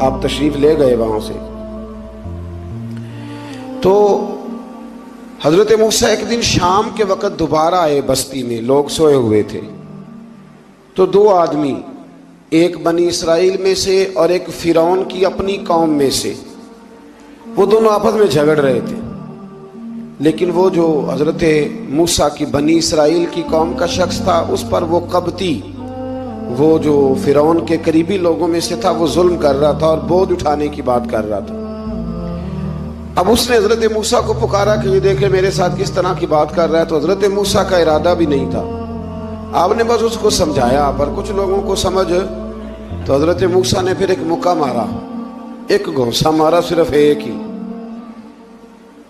آپ تشریف لے گئے وہاں سے. تو حضرت موسیٰ ایک دن شام کے وقت دوبارہ آئے بستی میں، لوگ سوئے ہوئے تھے. تو دو آدمی، ایک بنی اسرائیل میں سے اور ایک فرعون کی اپنی قوم میں سے، وہ دونوں آپس میں جھگڑ رہے تھے. لیکن وہ جو حضرت موسیٰ کی بنی اسرائیل کی قوم کا شخص تھا، اس پر وہ قبطی، وہ جو فرعون کے قریبی لوگوں میں سے تھا، وہ ظلم کر رہا تھا اور بوجھ اٹھانے کی بات کر رہا تھا. اب اس نے حضرت موسیٰ کو پکارا کہ یہ دیکھے میرے ساتھ کس طرح کی بات کر رہا ہے. تو حضرت موسیٰ کا ارادہ بھی نہیں تھا، آپ نے بس اس کو سمجھایا. پر کچھ لوگوں کو سمجھ، تو حضرت موسیٰ نے پھر ایک مکہ مارا، ایک گھونسا مارا، صرف ایک ہی.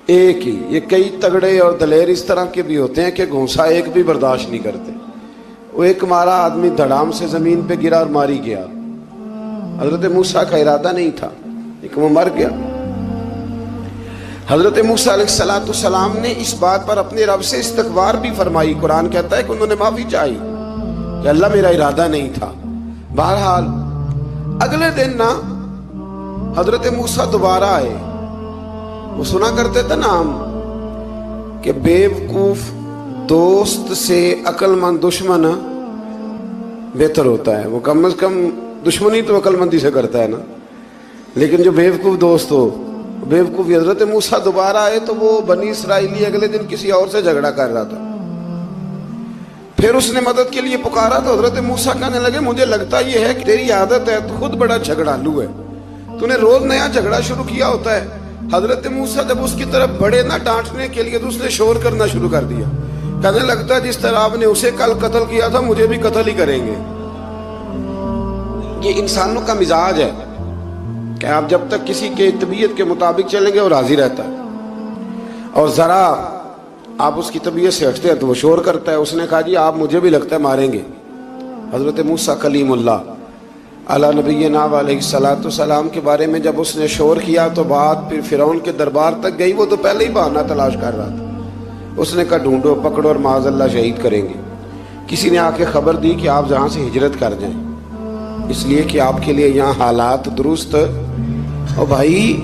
یہ کئی تگڑے اور دلیر اس طرح کے بھی ہوتے ہیں کہ گھونسا ایک بھی برداشت نہیں کرتے. وہ ایک مارا، آدمی دھڑام سے زمین پہ گرا اور ماری گیا. حضرت موسیٰ کا ارادہ نہیں تھا لیکن وہ مر گیا. حضرت موسیٰ علیہ السلام نے اس بات پر اپنے رب سے استغفار بھی فرمائی. قرآن کہتا ہے کہ انہوں نے معافی چاہی کہ اللہ میرا ارادہ نہیں تھا. بہرحال اگلے دن نا حضرت موسیٰ دوبارہ آئے. وہ سنا کرتے تھے نا ہم کہ بیوقوف دوست سے عقل مند دشمن بہتر ہوتا ہے. وہ کم از کم دشمنی تو عقل مندی سے کرتا ہے نا، لیکن جو بیوقوف دوست ہو بیوقوفی. حضرت موسیٰ دوبارہ آئے تو وہ بنی اسرائیلی اگلے دن کسی اور سے جھگڑا کر رہا تھا. پھر اس نے مدد کے لیے پکارا تو حضرت موسیٰ کہنے لگے مجھے لگتا یہ ہے کہ تیری عادت ہے، تو خود بڑا جھگڑالو ہے، تو نے روز نیا جھگڑا شروع کیا ہوتا ہے. حضرت موسیٰ جب اس کی طرف بڑھے نہ ڈانٹنے کے لیے تو اس نے شور کرنا شروع کر دیا. کہنے لگتا ہے جس طرح آپ نے اسے کل قتل کیا تھا مجھے بھی قتل ہی کریں گے. یہ انسانوں کا مزاج ہے کہ آپ جب تک کسی کے طبیعت کے مطابق چلیں گے وہ راضی رہتا ہے، اور ذرا آپ اس کی طبیعت سے ہٹتے ہیں تو وہ شور کرتا ہے. اس نے کہا جی آپ مجھے بھی لگتا ہے ماریں گے. حضرت موسیٰ کلیم اللہ علیہ نبینا علیہ السلام کے بارے میں جب اس نے شور کیا تو بات پھر فرعون کے دربار تک گئی. وہ تو پہلے ہی بہانہ تلاش کر رہا تھا. اس نے کہا ڈھونڈو، پکڑو اور معاذ اللہ شہید کریں گے. کسی نے آ کے خبر دی کہ آپ یہاں سے ہجرت کر جائیں، اس لیے کہ آپ کے لیے یہاں حالات درست. اور بھائی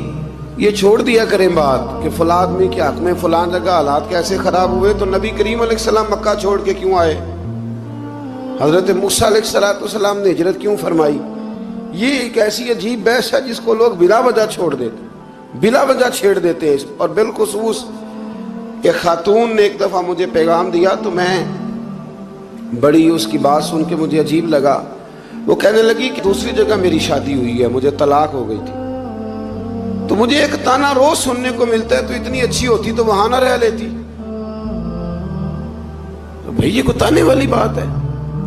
یہ چھوڑ دیا کریں بات کہ فلاں آدمی کے حق میں فلاں جگہ حالات کیسے خراب ہوئے. تو نبی کریم علیہ السلام مکہ چھوڑ کے کیوں آئے؟ حضرت موسیٰ علیہ السلام نے ہجرت کیوں فرمائی؟ یہ ایک ایسی عجیب بحث ہے جس کو لوگ بلا وجہ چھوڑ دیتے، بلا وجہ چھیڑ دیتے ہیں. اور بالخصوص ایک خاتون نے ایک دفعہ مجھے پیغام دیا تو میں بڑی اس کی بات سن کے مجھے عجیب لگا. وہ کہنے لگی کہ دوسری جگہ میری شادی ہوئی ہے، مجھے طلاق ہو گئی تھی، تو مجھے ایک تانا روز سننے کو ملتا ہے تو اتنی اچھی ہوتی تو وہاں نہ رہ لیتی. تو بھئی یہ کوئی تانے والی بات ہے؟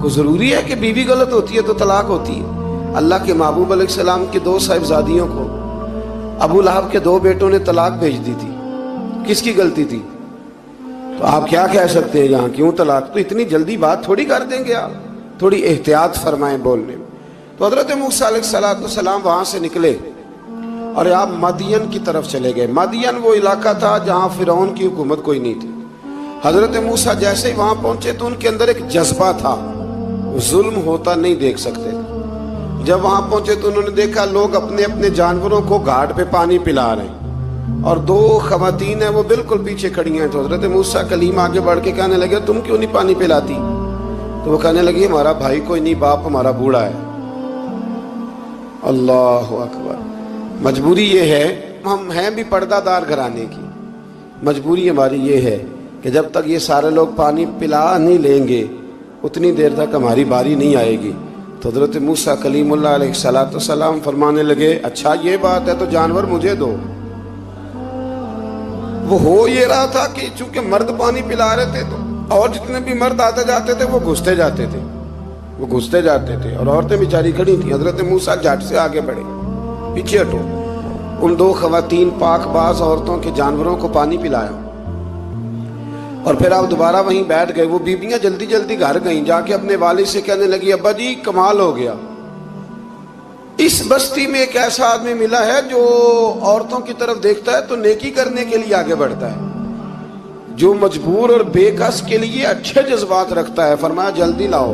کوئی ضروری ہے کہ بیوی غلط ہوتی ہے تو طلاق ہوتی ہے؟ اللہ کے محبوب علیہ السلام کے دو صاحبزادیوں کو ابو لہب کے دو بیٹوں نے طلاق بھیج دی تھی، کس کی غلطی تھی؟ تو آپ کیا کہہ سکتے ہیں یہاں کیوں طلاق؟ تو اتنی جلدی بات تھوڑی کر دیں گے آپ، تھوڑی احتیاط فرمائیں بولنے میں. تو حضرت موسیٰ علیہ السلام وہاں سے نکلے اور آپ مدین کی طرف چلے گئے. مدین وہ علاقہ تھا جہاں فرعون کی حکومت کوئی نہیں تھی. حضرت موسیٰ جیسے ہی وہاں پہنچے تو ان کے اندر ایک جذبہ تھا، ظلم ہوتا نہیں دیکھ سکتے. جب وہاں پہنچے تو انہوں نے دیکھا لوگ اپنے اپنے جانوروں کو گھاٹ پہ پانی پلا رہے ہیں اور دو خواتین ہیں وہ بالکل پیچھے کھڑی ہیں. تو حضرت موسیٰ کلیم آگے بڑھ کے کہنے لگے تم کیوں نہیں پانی پلاتی؟ تو وہ کہنے لگی ہمارا بھائی کوئی نہیں، باپ ہمارا بوڑھا ہے. اللہ اکبر. مجبوری یہ ہے، ہم ہیں بھی پردہ دار گھرانے کی، مجبوری ہماری یہ ہے کہ جب تک یہ سارے لوگ پانی پلا نہیں لیں گے اتنی دیر تک ہماری باری نہیں آئے گی. تو حضرت موسیٰ کلیم اللہ علیہ السلام فرمانے لگے اچھا یہ بات ہے تو جانور مجھے دو. وہ ہو یہ رہا تھا کہ چونکہ مرد پانی پلا رہے تھے تو اور جتنے بھی مرد آتے جاتے تھے وہ گھستے جاتے تھے اور عورتیں بیچاری کھڑی تھیں. حضرت موسیٰ جھٹ سے آگے بڑھے، پیچھے ہٹو. ان دو خواتین پاک باز عورتوں کے جانوروں کو پانی پلایا اور پھر آپ دوبارہ وہیں بیٹھ گئے. وہ بیبیاں جلدی جلدی گھر گئیں، جا کے اپنے والد سے کہنے لگی ابا جی کمال ہو گیا، اس بستی میں ایک ایسا آدمی ملا ہے جو عورتوں کی طرف دیکھتا ہے تو نیکی کرنے کے لیے آگے بڑھتا ہے، جو مجبور اور بے کس کے لیے اچھے جذبات رکھتا ہے. فرمایا جلدی لاؤ.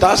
10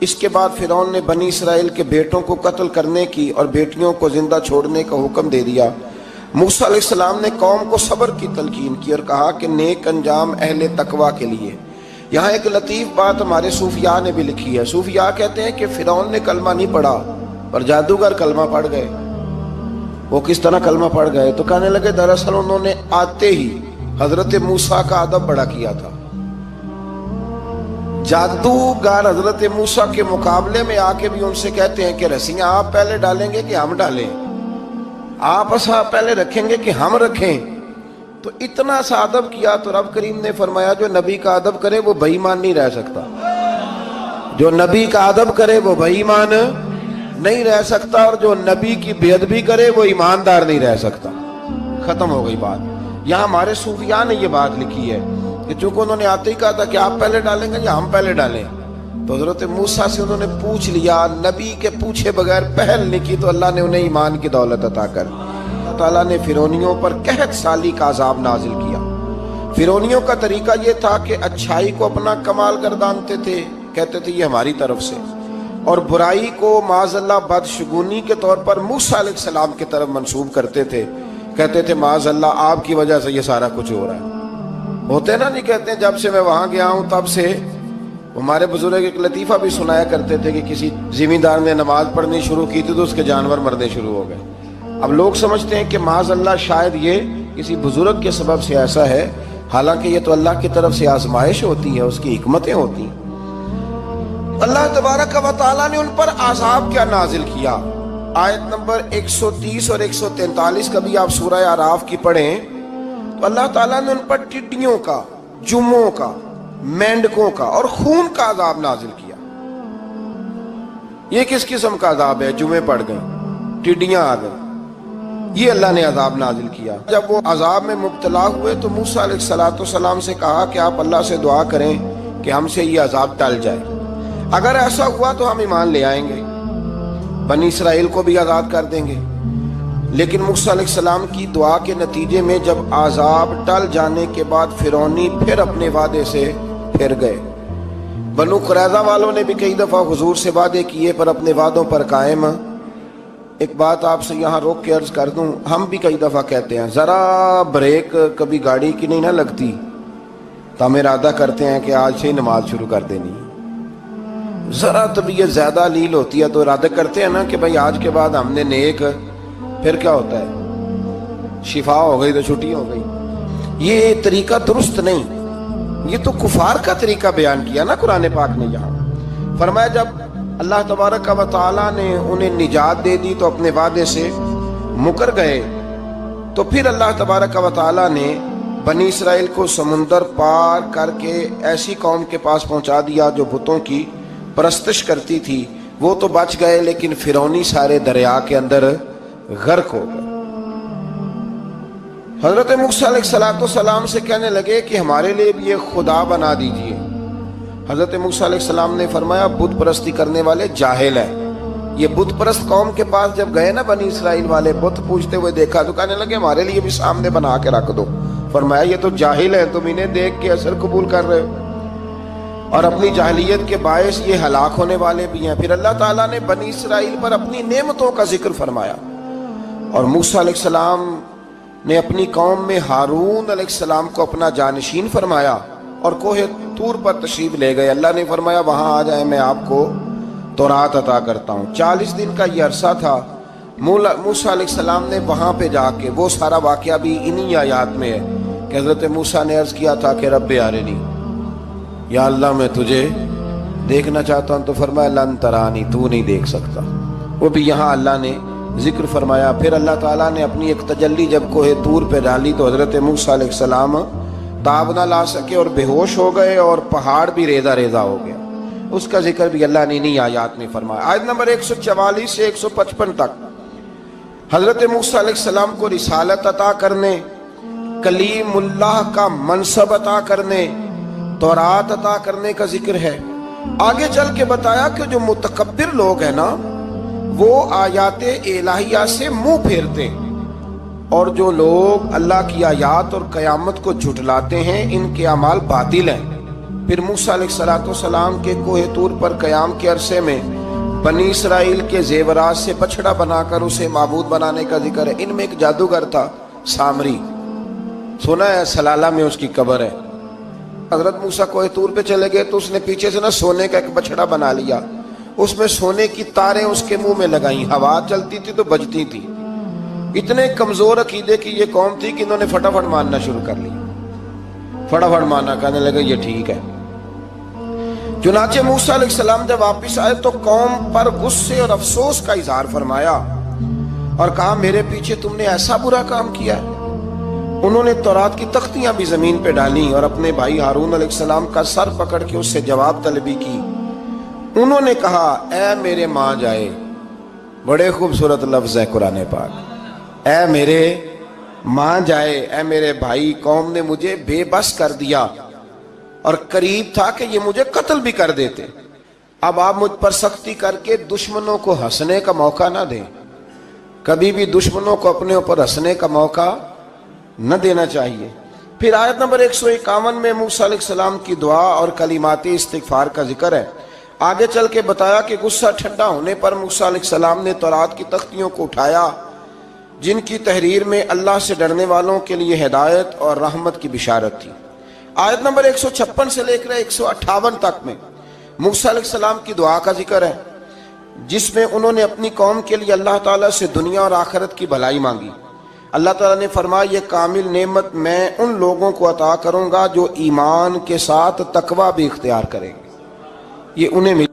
اس کے بعد فرعون نے بنی اسرائیل کے بیٹوں کو قتل کرنے کی اور بیٹیوں کو زندہ چھوڑنے کا حکم دے دیا۔ موسیٰ علیہ السلام نے قوم کو صبر کی تلقین کی اور کہا کہ نیک انجام اہل تقوی کے لیے۔ یہاں ایک لطیف بات ہمارے صوفیاء نے بھی لکھی ہے۔ صوفیاء کہتے ہیں کہ فرعون نے کلمہ نہیں پڑھا پر جادوگر کلمہ پڑھ گئے۔ وہ کس طرح کلمہ پڑھ گئے؟ تو کہنے لگے دراصل انہوں نے آتے ہی حضرت موسیٰ کا ادب بڑا کیا تھا۔ جادوگر حضرت موسیٰ کے مقابلے میں آ کے بھی ان سے کہتے ہیں کہ رسیاں آپ پہلے ڈالیں گے کہ ہم ڈالیں، آپ اصحاب پہلے رکھیں گے کہ ہم رکھیں؟ تو اتنا سا ادب کیا تو رب کریم نے فرمایا جو نبی کا ادب کرے وہ بے ایمان نہیں رہ سکتا، جو نبی کا ادب کرے وہ بے ایمان نہیں رہ سکتا، اور جو نبی کی بے ادبی کرے وہ ایماندار نہیں رہ سکتا۔ ختم ہو گئی بات۔ یہاں ہمارے صوفیاء نے یہ بات لکھی ہے کہ چونکہ انہوں نے آتے ہی کہا تھا کہ آپ پہلے ڈالیں گے یا ہم پہلے ڈالیں، تو حضرت موسیٰ سے انہوں نے پوچھ لیا، نبی کے پوچھے بغیر پہل نہیں کی تو اللہ نے انہیں ایمان کی دولت عطا کر دی۔ اللہ تعالیٰ نے فرعونیوں پر قحط سالی کا عذاب نازل کیا۔ فرعونیوں کا طریقہ یہ تھا کہ اچھائی کو اپنا کمال گردانتے تھے، کہتے تھے یہ ہماری طرف سے، اور برائی کو معاذ اللہ بدشگونی کے طور پر موسیٰ علیہ السلام کی طرف منسوب کرتے تھے، کہتے تھے معاذ اللہ آپ کی وجہ سے یہ سارا کچھ ہو رہا ہے۔ ہوتے نا، نہیں کہتے ہیں جب سے میں وہاں گیا ہوں تب سے۔ ہمارے بزرگ ایک لطیفہ بھی سنایا کرتے تھے کہ کسی زمیندار نے نماز پڑھنی شروع کی تھی تو اس کے جانور مرنے شروع ہو گئے۔ اب لوگ سمجھتے ہیں کہ معاذ اللہ شاید یہ کسی بزرگ کے سبب سے ایسا ہے، حالانکہ یہ تو اللہ کی طرف سے آزمائش ہوتی ہے، اس کی حکمتیں ہوتی ہیں۔ اللہ تبارک و تعالیٰ نے ان پر عذاب کیا نازل کیا؟ آیت نمبر 130 اور 143 کا بھی آپ سورہ اعراف کی پڑھیں تو اللہ تعالیٰ نے ان پر ٹڈیوں کا، جموں کا، مینڈکوں کا اور خون کا عذاب نازل کیا۔ یہ کس قسم کا عذاب ہے؟ جمعے پڑ گئے، ٹڈیاں آ گئیں، یہ اللہ نے عذاب نازل کیا۔ جب وہ عذاب میں مبتلا ہوئے تو موسیٰ علیہ السلام سے کہا کہ آپ اللہ سے دعا کریں کہ ہم سے یہ عذاب ٹل جائے، اگر ایسا ہوا تو ہم ایمان لے آئیں گے، بنی اسرائیل کو بھی آزاد کر دیں گے۔ لیکن موسیٰ علیہ السلام کی دعا کے نتیجے میں جب عذاب ٹل جانے کے بعد فرعونی پھر اپنے وعدے سے پھر گئے۔ بنو قریظہ والوں نے بھی کئی دفعہ حضور سے وعدے کیے پر اپنے وعدوں پر قائم۔ ایک بات آپ سے یہاں روک کے عرض کر دوں، ہم بھی کئی دفعہ کہتے ہیں ذرا بریک کبھی گاڑی کی نہیں نہ لگتی تو ہم ارادہ کرتے ہیں کہ آج سے ہی نماز شروع کر دینی۔ ذرا طبیعت زیادہ لیل ہوتی ہے تو ارادہ کرتے ہیں نا کہ بھائی آج کے بعد ہم نے نیک، پھر کیا ہوتا ہے؟ شفا ہو گئی تو چھٹی ہو گئی۔ یہ طریقہ درست نہیں، یہ تو کفار کا طریقہ بیان کیا نا قرآن پاک نے۔ یہاں فرمایا جب اللہ تبارک و تعالیٰ نے انہیں نجات دے دی تو اپنے وعدے سے مکر گئے، تو پھر اللہ تبارک و تعالیٰ نے بنی اسرائیل کو سمندر پار کر کے ایسی قوم کے پاس پہنچا دیا جو بتوں کی پرستش کرتی تھی۔ وہ تو بچ گئے لیکن فرعونی سارے دریا کے اندر غرق ہو گئے۔ حضرت موسیٰ علیہ السلام سے کہنے لگے کہ ہمارے لیے بھی ایک خدا بنا دیجئے۔ حضرت موسیٰ علیہ السلام نے فرمایا بت پرستی کرنے والے جاہل ہیں۔ یہ بت پرست قوم کے پاس جب گئے نا بنی اسرائیل والے، بت پوجتے ہوئے دیکھا تو کہنے لگے ہمارے لیے بھی سامنے بنا کے رکھ دو۔ فرمایا یہ تو جاہل ہیں، تم انہیں دیکھ کے اثر قبول کر رہے ہو اور اپنی جاہلیت کے باعث یہ ہلاک ہونے والے بھی ہیں۔ پھر اللہ تعالیٰ نے بنی اسرائیل پر اپنی نعمتوں کا ذکر فرمایا، اور موسیٰ علیہ السلام نے اپنی قوم میں ہارون علیہ السلام کو اپنا جانشین فرمایا اور کوہ طور پر تشریف لے گئے۔ اللہ نے فرمایا وہاں آ جائیں، میں آپ کو تورات عطا کرتا ہوں۔ 40 دن کا یہ عرصہ تھا۔ موسیٰ علیہ السلام نے وہاں پہ جا کے، وہ سارا واقعہ بھی انہی آیات میں ہے کہ حضرت موسیٰ نے عرض کیا تھا کہ رب ارنی، یا اللہ میں تجھے دیکھنا چاہتا ہوں، تو فرمایا لن ترانی، تو نہیں دیکھ سکتا۔ وہ بھی یہاں اللہ نے ذکر فرمایا۔ پھر اللہ تعالیٰ نے اپنی ایک تجلی جب کوہ طور پہ ڈالی تو حضرت موسیٰ علیہ السلام تاب نہ لا سکے اور بے ہوش ہو گئے، اور پہاڑ بھی ریزہ ریزہ ہو گیا۔ اس کا ذکر بھی اللہ نے انہی آیات میں فرمایا۔ آیت نمبر 144 سے 155 تک حضرت موسیٰ علیہ السلام کو رسالت عطا کرنے، کلیم اللہ کا منصب عطا کرنے، تورات عطا کرنے کا ذکر ہے۔ آگے چل کے بتایا کہ جو متکبر لوگ ہیں نا وہ آیات الہیہ سے منہ پھیرتے ہیں، اور جو لوگ اللہ کی آیات اور قیامت کو جھٹلاتے ہیں ان کے اعمال باطل ہیں۔ پھر موسیٰ علیہ السلام کے کوہ طور پر قیام کے عرصے میں بنی اسرائیل کے زیورات سے بچڑا بنا کر اسے معبود بنانے کا ذکر ہے۔ ان میں ایک جادوگر تھا سامری، سنا ہے سلالہ میں اس کی قبر ہے۔ حضرت موسیٰ کوہ طور پہ چلے گئے تو اس نے پیچھے سے سونے کا ایک بچڑا بنا لیا، اس میں سونے کی تاریں اس کے منہ میں لگائیں، ہوا چلتی تھی تو بجتی تھی۔ اتنے کمزور عقیدے کی یہ قوم تھی کہ انہوں نے فٹافٹ ماننا شروع کر لی، فٹافٹ ماننا، کہنے لگے یہ ٹھیک ہے۔ چنانچہ موسیٰ علیہ السلام جب واپس آئے تو قوم پر غصے اور افسوس کا اظہار فرمایا اور کہا میرے پیچھے تم نے ایسا برا کام کیا ہے۔ انہوں نے تورات کی تختیاں بھی زمین پہ ڈالیں اور اپنے بھائی ہارون علیہ السلام کا سر پکڑ کے اس سے جواب طلبی کی۔ انہوں نے کہا اے میرے ماں جائے، بڑے خوبصورت لفظ ہے قرآن پاک، اے میرے ماں جائے، اے میرے بھائی، قوم نے مجھے بے بس کر دیا اور قریب تھا کہ یہ مجھے قتل بھی کر دیتے۔ اب آپ مجھ پر سختی کر کے دشمنوں کو ہنسنے کا موقع نہ دیں، کبھی بھی دشمنوں کو اپنے اوپر ہنسنے کا موقع نہ دینا چاہیے۔ پھر آیت نمبر 151 میں موسیٰ علیہ السلام کی دعا اور کلمات استغفار کا ذکر ہے۔ آگے چل کے بتایا کہ غصہ ٹھنڈا ہونے پر موسیٰ علیہ السلام نے تورات کی تختیوں کو اٹھایا جن کی تحریر میں اللہ سے ڈرنے والوں کے لیے ہدایت اور رحمت کی بشارت تھی۔ آیت نمبر 156 سے لے کر 158 تک میں موسیٰ علیہ السلام کی دعا کا ذکر ہے، جس میں انہوں نے اپنی قوم کے لیے اللہ تعالیٰ سے دنیا اور آخرت کی بھلائی مانگی۔ اللہ تعالیٰ نے فرمایا یہ کامل نعمت میں ان لوگوں کو عطا کروں گا جو ایمان کے ساتھ تقوی بھی اختیار کریں گے، یہ انہیں مل